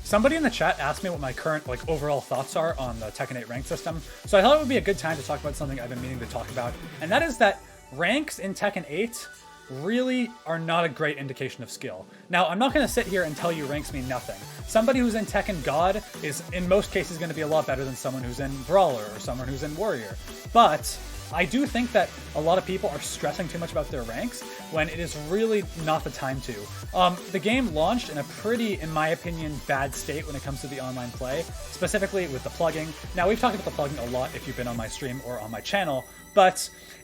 Somebody in the chat asked me what my current like overall thoughts are on the Tekken 8 rank system, so I thought it would be a good time to talk about something I've been meaning to talk about, and that is that ranks in Tekken 8 really are not a great indication of skill. Now, I'm not going to sit here and tell you ranks mean nothing. Somebody who's in Tekken God is in most cases going to be a lot better than someone who's in Brawler or someone who's in Warrior, but I do think that a lot of people are stressing too much about their ranks when it is really not the time to. The game launched in a pretty, in my opinion, bad state when it comes to the online play, specifically with the plugging. Now, we've talked about the plugging a lot if you've been on my stream or on my channel,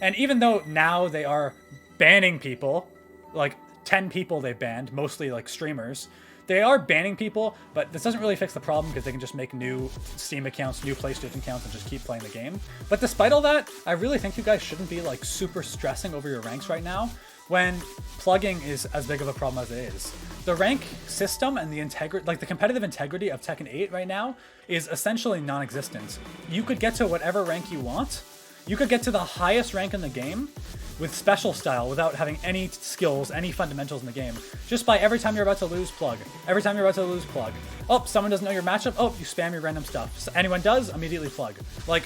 and even though now they are banning people, like 10 people they've banned, mostly like streamers, they are banning people, but this doesn't really fix the problem because they can just make new Steam accounts, new PlayStation accounts, and just keep playing the game. But despite all that, I really think you guys shouldn't be like super stressing over your ranks right now when plugging is as big of a problem as it is. The rank system and the the competitive integrity of Tekken 8 right now is essentially non-existent. You could get to whatever rank you want. You could get to the highest rank in the game with special style without having any skills, any fundamentals in the game. Just by every time you're about to lose, plug. Every time you're about to lose, plug. Oh, someone doesn't know your matchup. Oh, you spam your random stuff. So anyone does, immediately plug. Like,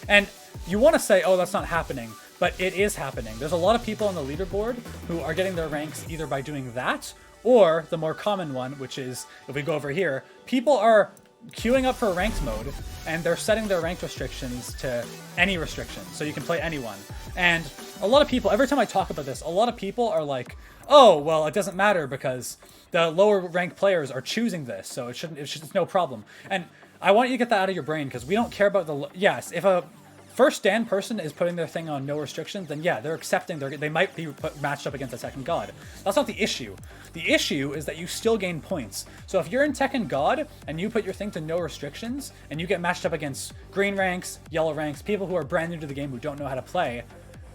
and you want to say, oh, that's not happening, but it is happening. There's a lot of people on the leaderboard who are getting their ranks either by doing that, or the more common one, which is, if we go over here, people are queuing up for ranked mode, and they're setting their ranked restrictions to any restriction, so you can play anyone. And a lot of people, every time I talk about this, a lot of people are like, oh, well, it doesn't matter because the lower ranked players are choosing this, so it's no problem. And I want you to get that out of your brain, because we don't care about yes, if a first stand person is putting their thing on no restrictions, then yeah, they're accepting they might be matched up against a Tekken God. That's not the issue. The issue is that you still gain points. So if you're in Tekken God and you put your thing to no restrictions and you get matched up against green ranks, yellow ranks, people who are brand new to the game who don't know how to play,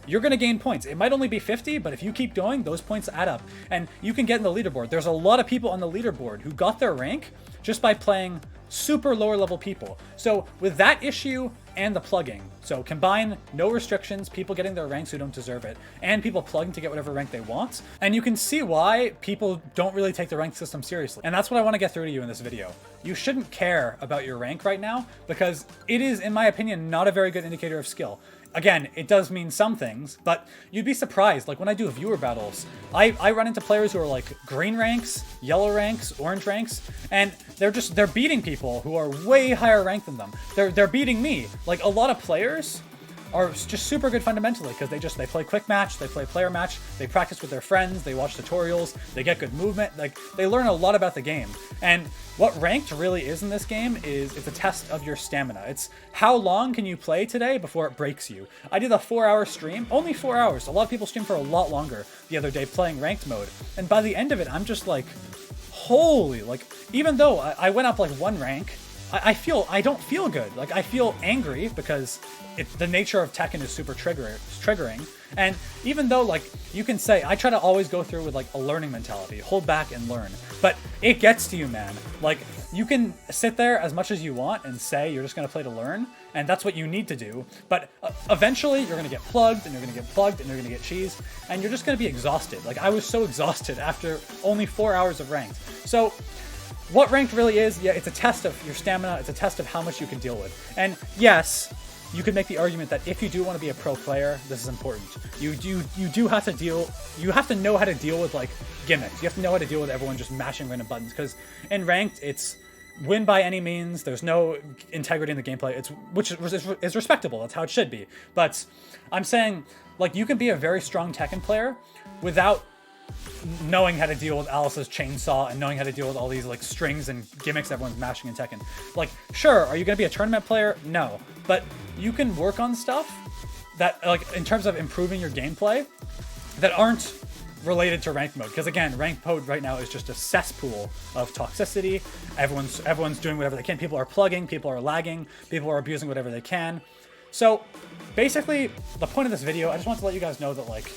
you're going to gain points. It might only be 50, but if you keep going, those points add up. And you can get in the leaderboard. There's a lot of people on the leaderboard who got their rank just by playing super lower level people. So with that issue and the plugging, so combine no restrictions, people getting their ranks who don't deserve it, and people plugging to get whatever rank they want, and you can see why people don't really take the rank system seriously. And that's what I want to get through to you in this video. You shouldn't care about your rank right now because it is, in my opinion, not a very good indicator of skill. Again, it does mean some things, but you'd be surprised. Like when I do viewer battles, I run into players who are like green ranks, yellow ranks, orange ranks, and they're beating people who are way higher ranked than them. They're beating me. Like a lot of players are just super good fundamentally because they play quick match, they play player match, they practice with their friends, they watch tutorials, they get good movement, like they learn a lot about the game. And what ranked really is in this game is it's a test of your stamina. It's how long can you play today before it breaks you. I did a 4-hour stream, only 4 hours. A lot of people stream for a lot longer the other day playing ranked mode. And by the end of it, I'm just like, holy, like even though I went up like 1 rank, I don't feel good. Like I feel angry because the nature of Tekken is super triggering. And even though like you can say, I try to always go through with like a learning mentality, hold back and learn, but it gets to you, man. Like you can sit there as much as you want and say you're just going to play to learn, and that's what you need to do. But eventually you're going to get plugged and you're going to get plugged and you're going to get cheesed, and you're just going to be exhausted. Like I was so exhausted after only 4 hours of ranked. So what ranked really is, yeah, it's a test of your stamina, it's a test of how much you can deal with. And yes, you could make the argument that if you do want to be a pro player, this is important. You have to know how to deal with like gimmicks. You have to know how to deal with everyone just mashing random buttons, because in ranked, it's win by any means. There's no integrity in the gameplay, which is respectable. That's how it should be. But I'm saying, like, you can be a very strong Tekken player without knowing how to deal with Alice's chainsaw and knowing how to deal with all these like strings and gimmicks everyone's mashing in Tekken. Like, sure, are you going to be a tournament player? No. But you can work on stuff that, like, in terms of improving your gameplay, that aren't related to ranked mode. Because again, ranked mode right now is just a cesspool of toxicity. Everyone's doing whatever they can. People are plugging, people are lagging, people are abusing whatever they can. So basically, the point of this video, I just want to let you guys know that like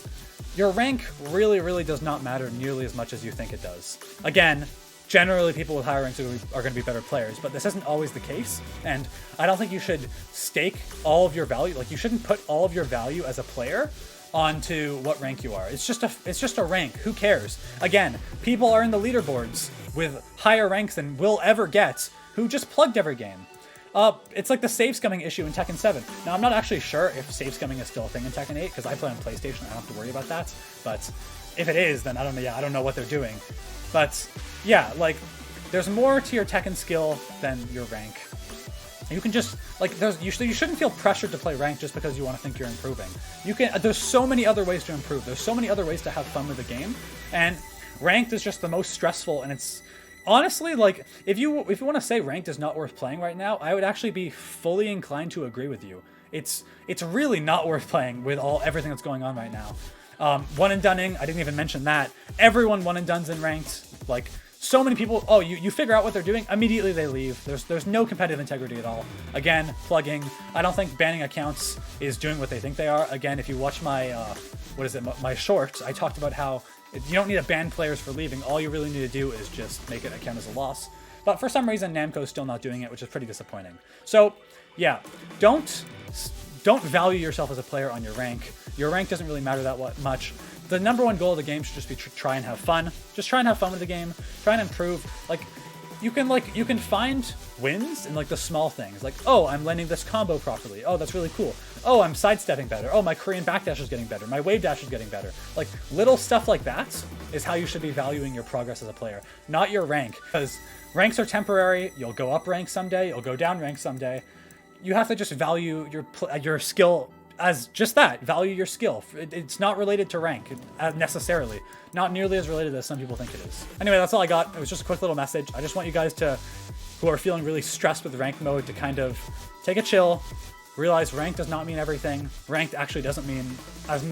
your rank really, really does not matter nearly as much as you think it does. Again, generally people with higher ranks are going to be better players, but this isn't always the case, and I don't think you should stake all of your value, like you shouldn't put all of your value as a player onto what rank you are. It's just a rank. Who cares? Again, people are in the leaderboards with higher ranks than we'll ever get who just plugged every game. It's like the save scumming issue in Tekken 7. Now, I'm not actually sure if save scumming is still a thing in Tekken 8 because I play on PlayStation. I don't have to worry about that. But if it is, then I don't know. Yeah, I don't know what they're doing. But yeah, like there's more to your Tekken skill than your rank. You can just like you shouldn't feel pressured to play ranked just because you want to think you're improving. There's so many other ways to improve. There's so many other ways to have fun with the game, and ranked is just the most stressful. And it's honestly like if you want to say ranked is not worth playing right now, I would actually be fully inclined to agree with you. It's really not worth playing with everything that's going on right now. One and dunning, I didn't even mention that. Everyone one and done's in ranked. Like so many people, you figure out what they're doing, immediately they leave. There's no competitive integrity at all. Again, plugging. I don't think banning accounts is doing what they think they are. Again, if you watch my my shorts, I talked about how you don't need to ban players for leaving. All you really need to do is just make it account as a loss. But for some reason, Namco's still not doing it, which is pretty disappointing. So yeah, don't value yourself as a player on your rank. Your rank doesn't really matter that much. The number one goal of the game should just be try and have fun. Just try and have fun with the game. Try and improve. You can find wins in like the small things. Like, oh, I'm landing this combo properly. Oh, that's really cool. Oh, I'm sidestepping better. Oh, my Korean backdash is getting better. My wave dash is getting better. Like little stuff like that is how you should be valuing your progress as a player, not your rank. Because ranks are temporary. You'll go up rank someday. You'll go down rank someday. You have to just value your skill as just that. Value your skill. It's not related to rank necessarily. Not nearly as related as some people think it is. Anyway, that's all I got. It was just a quick little message. I just want you guys who are feeling really stressed with rank mode to kind of take a chill, realize rank does not mean everything. Ranked actually doesn't mean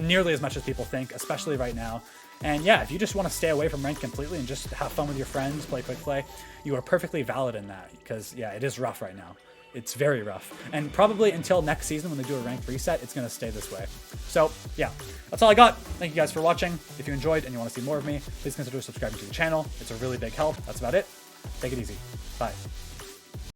nearly as much as people think, especially right now. And yeah, if you just want to stay away from ranked completely and just have fun with your friends, play quick play, you are perfectly valid in that because yeah, it is rough right now. It's very rough. And probably until next season when they do a ranked reset, it's going to stay this way. So yeah, that's all I got. Thank you guys for watching. If you enjoyed and you want to see more of me, please consider subscribing to the channel. It's a really big help. That's about it. Take it easy. Bye.